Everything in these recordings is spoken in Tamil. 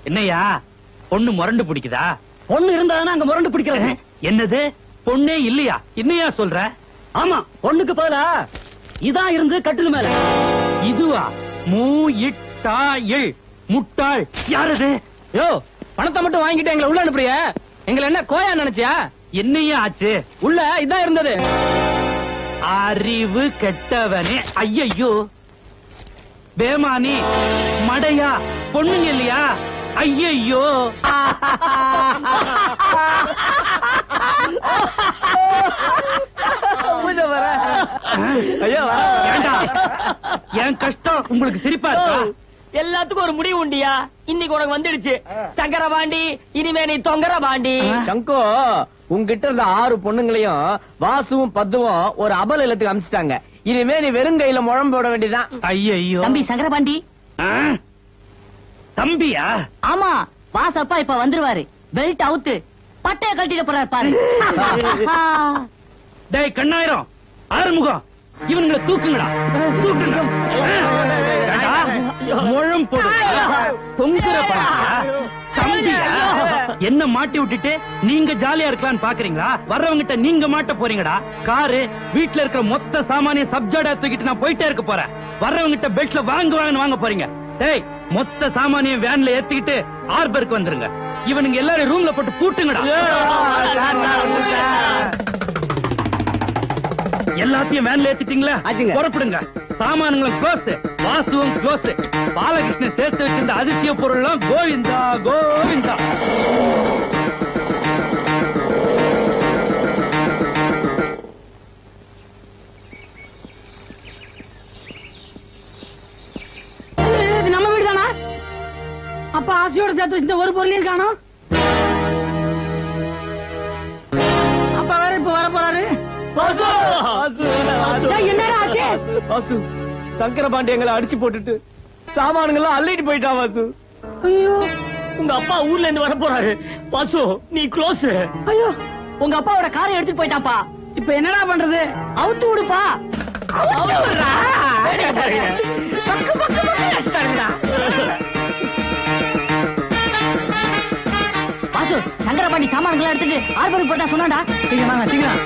என்னையா பொண்ணு முரண்டு பிடிக்குதா? பொண்ணு இருந்தாதானே அங்க முரண்டு பிடிக்கிறேன். என்னது பொண்ணே இல்லையா? என்னையா சொல்ற? ஆமா, பொண்ணுக்கு பதிலா இதான் இருந்து கட்டில் மேல. இதுவா? மூயிட்டாள் முட்டாள் யாரது? யோ, பணத்தை மட்டும் வாங்கிட்டு எங்களை உள்ள அனுப்புறிய? எங்களை என்ன கோயா நினைச்சியா? என்னையா ஆச்சு? உள்ள இதான் இருந்தது. அறிவு கெட்டவனே! ஐயையோ, பேமானி மடையா, பொண்ணுங்க இல்லையா? ஐயையோ, என் கஷ்டம் உங்களுக்கு சிரிப்பா இருக்கா? எல்லாத்துக்கும் ஒரு முடிவு உண்டியா? இன்னைக்கு உனக்கு வந்துடுச்சு சங்கர பாண்டி, இனிமே நீ தொங்கர பாண்டி. சங்கோ, உங்ககிட்ட இருந்த 6 பொண்ணுங்களையும் வாசுவும் பத்துவும் ஒரு அபல இல்லத்துக்கு அமிச்சிட்டாங்க. இனிமே நீ வெறும் கையில முழம் போட வேண்டியதான். ஐயையோ, தம்பி சங்கர பாண்டி. தம்பியா? ஆமா, வாசப்பா இப்ப வந்துருவாரு. பெல்ட் அவுத்து பட்டைய கழட்டிட்டு போறாரு பாரு. டேய் கண்ணாயிரம், ஆறுமுகம், இவனுங்களை தூக்குங்கடா, தூக்குங்க. முழம் போடு. தொங்குற பாண்டியா? தம்பியா? என்ன மாட்டி விட்டுட்டு நீங்க ஜாலியா இருக்கலாம்னு பாக்குறீங்களா? வர்றவங்கிட்ட நீங்க மாட்ட போறீங்கடா. காரு, வீட்டுல இருக்கிற மொத்த சாமானிய சப்ஜாடா தூக்கிட்டு நான் போயிட்டே இருக்க போறேன். வர்றவங்கிட்ட பெட்ல வாங்க போறீங்க. டேய், மொத்த சாமானிய வேன்ல ஏத்திக்கிட்டு ஆர்பருக்கு வந்துருங்க. இவனுங்க எல்லாரும் ரூம்ல போட்டு பூட்டுங்கடா. எல்லாத்தையும் வேன்ல ஏத்திட்டீங்களா? புறப்படுங்க. சாமான்களும் க்ளோஸ், வாசுவும் க்ளோஸ். பாலகிருஷ்ணன் சேர்த்து வச்சிருந்த அதிசய பொருள்லாம் கோவிந்தா கோவிந்தா. நம்ம வீடு தானா? அப்ப ஆசையோட சேர்த்து வச்சிருந்த ஒரு பொருளையும் காணோம். அப்ப வேற இப்ப வர போறாரு. என்னடா ஆச்சு? வாசு, சங்கர பாண்டி எங்களை அடிச்சு போட்டுட்டு சாமானுங்கெல்லாம் அள்ளிட்டு போயிட்டான். வாசு, ஐயோ, உங்க அப்பா ஊர்ல இருந்து வர போறாரு. வாசு, நீ க்ளோஸ். ஐயோ, உங்க அப்பாவோட காரை எடுத்துட்டு போயிட்டாப்பா. இப்ப என்னடா பண்றது? அவுத்து விடுப்பா. வாசு, சங்கரபாண்டி சாமான்களை எடுத்துட்டு ஆர்பருக்கு போட்டா சொன்னாடா. சீக்கிரம்.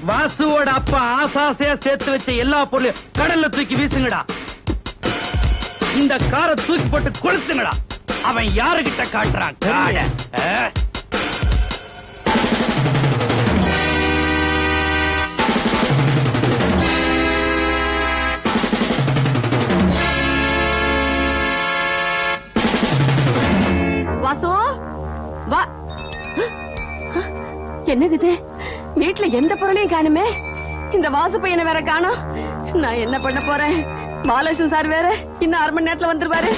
வாசுவோட அப்பா ஆசாசையா சேர்த்து வச்ச எல்லா பொருளையும் கடல்ல தூக்கி வீசுங்கடா. இந்த காரை தூக்கி போட்டு கொளுத்துங்கடா. அவன் யாருகிட்ட காட்டுறான் காட? வாசு, வா. என்னது இது? வீட்டுல எந்த பொருளையும் காணுமே. இந்த வாசு பையனை வேற காணோம். நான் என்ன பண்ண போறேன்? பாலகிருஷ்ணன் சார் வேற இன்னும் 1/2 மணி நேரத்துல வந்துருவாரு.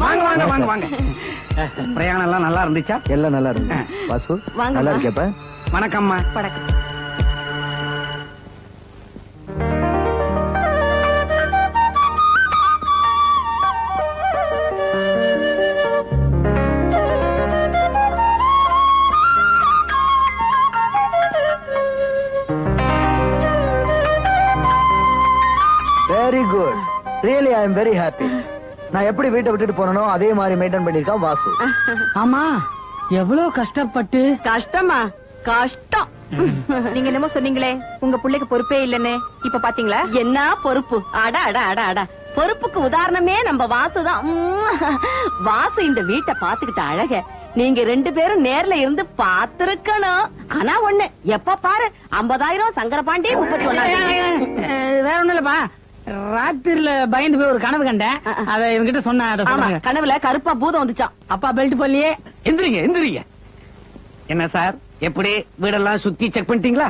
வாங்க வாங்க வாங்க வாங்க. பிரயாணம் எல்லாம் நல்லா இருந்துச்சா? எல்லாம் நல்லா இருக்கு. வாசு வாங்க, நல்லா வா. இருக்கியாப்பா? வணக்கம்மா. வணக்கம். Very good. Really I am very happy. நான் எப்படி வீட்டை விட்டுட்டு போனனோ அதே மாதிரி மெயின்டைன் பண்ணிருக்கான் வாசு. ஆமா, எவ்வளவு கஷ்டப்பட்டு. கஷ்டமா? கஷ்டம். நீங்க என்னமோ சொன்னீங்களே உங்க பிள்ளைக்கு பொறுப்பே இல்லன்னு, இப்ப பாத்தீங்களா என்ன பொறுப்பு? அட அட அட அட, பொறுப்புக்கு உதாரணமே நம்ம வாசுதான். வாசு இந்த வீட்டை பாத்துக்கிட்ட அழக நீங்க 2 பேரும் நேர்ல இருந்து பாத்துருக்கணும். ஆனா ஒண்ணு, எப்ப பாரு 50,000 சங்கரபாண்டி 31. வேற ஒண்ணும் இல்லப்பா, ராத்திரில பயந்து போய் ஒரு கனவு கண்டேன். அத இவங்கிட்ட சொன்ன. ஆமா, கனவுல கருப்பா பூதம் வந்துச்சான். அப்பா பெல்ட் போலியே. எந்திரிங்க எந்திரிங்க. என்ன சார், எப்படி வீடெல்லாம் சுத்தி செக் பண்ணிட்டீங்களா?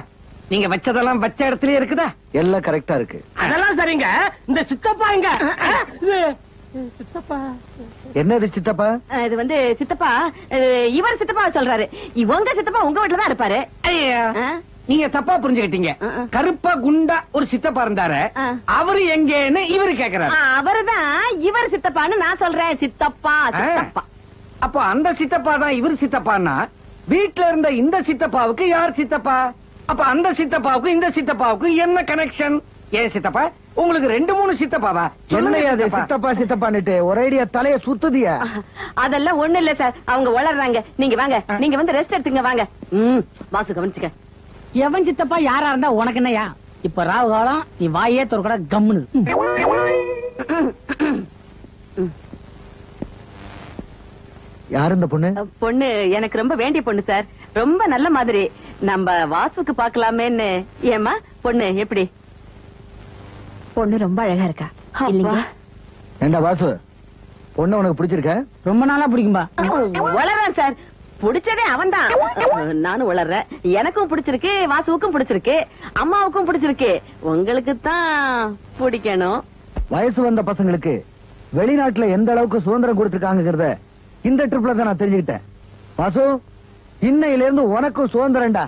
நீங்க வச்சதெல்லாம் வச்ச இடத்துலயே இருக்குதா? எல்லாம் கரெக்டா இருக்கு. அதெல்லாம் சரிங்க. இந்த சித்தப்பா இங்க. சித்தப்பா என்னது சித்தப்பா? இது வந்து சித்தப்பா, இவர் சித்தப்பா சொல்றாரு. இவங்க சித்தப்பா உங்க வீட்டுல தான் இருப்பாரு. ஐயா, ஆ? நீங்க தப்பா புரிஞ்சுக்கிட்டீங்க. கருப்பா குண்டா ஒரு சித்தப்பா இருந்தாரு, அவரு எங்கன்னு இவரு கேக்குறாரு. அவருதான் இவர் சித்தப்பான்னு நான் சொல்றேன். சித்தப்பா சித்தப்பா. அப்போ அந்த சித்தப்பா தான் இவர் சித்தப்பான்னா, வீட்டுல இருந்த இந்த சித்தப்பாவுக்கு யார் சித்தப்பா? அப்ப அந்த சித்தப்பாவுக்கு இந்த சித்தப்பாவுக்கு என்ன கனெக்ஷன்? ஏன் சித்தப்பா, உங்களுக்கு 2-3 சித்தப்பாவா? என்னையா அது சித்தப்பா சித்தப்பான்னுட்டு ஒரேடியா தலைய சுத்துதியா? அதெல்லாம் ஒண்ணு இல்ல சார், அவங்க வளர்றாங்க. நீங்க வாங்க, நீங்க வந்து ரெஸ்ட் எடுத்துங்க வாங்க. வாசு கவனிச்சுக்க. எவன் சித்தப்பா யாரா இருந்தா உனக்கு என்னையா? இப்ப ராவு காலம், நீ வாயே தொறக்கடா கம்முனு. யாரு இந்த பொண்ணு? பொண்ணு எனக்கு ரொம்ப வேண்டிய பொண்ணு சார். ரொம்ப நல்ல மாதிரி. நம்ம வாசுக்கு பாக்கலாமேன்னு. ஏமா பொண்ணு எப்படி? பொண்ணு ரொம்ப அழகா இருக்கா இல்லையா? ஏண்டா வாசு, பொண்ணு உனக்கு பிடிச்சிருக்க? ரொம்ப நாளா பிடிக்கும்பா. வளர்றான் சார். பிடிச்சதே அவன்தான். நானும் வளர்றேன். எனக்கும் பிடிச்சிருக்கு, வாசுவுக்கும் பிடிச்சிருக்கு, அம்மாவுக்கும் பிடிச்சிருக்கு. உங்களுக்கு தான் பிடிக்கணும். வயசு வந்த பசங்களுக்கு வெளிநாட்டுல எந்த அளவுக்கு சுதந்திரம் கொடுத்திருக்காங்கிறத இந்த ட்ரிப்ல தான் நான் தெரிஞ்சுக்கிட்டேன். வாசு, இன்னையில இருந்து உனக்கும் சுதந்திரம்டா.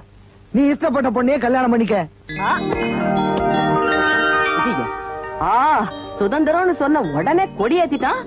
நீ இஷ்டப்பட்ட பொண்ணையே கல்யாணம் பண்ணிக்க. சுதந்திரம்னு சொன்ன உடனே கொடியேத்திட்டான்.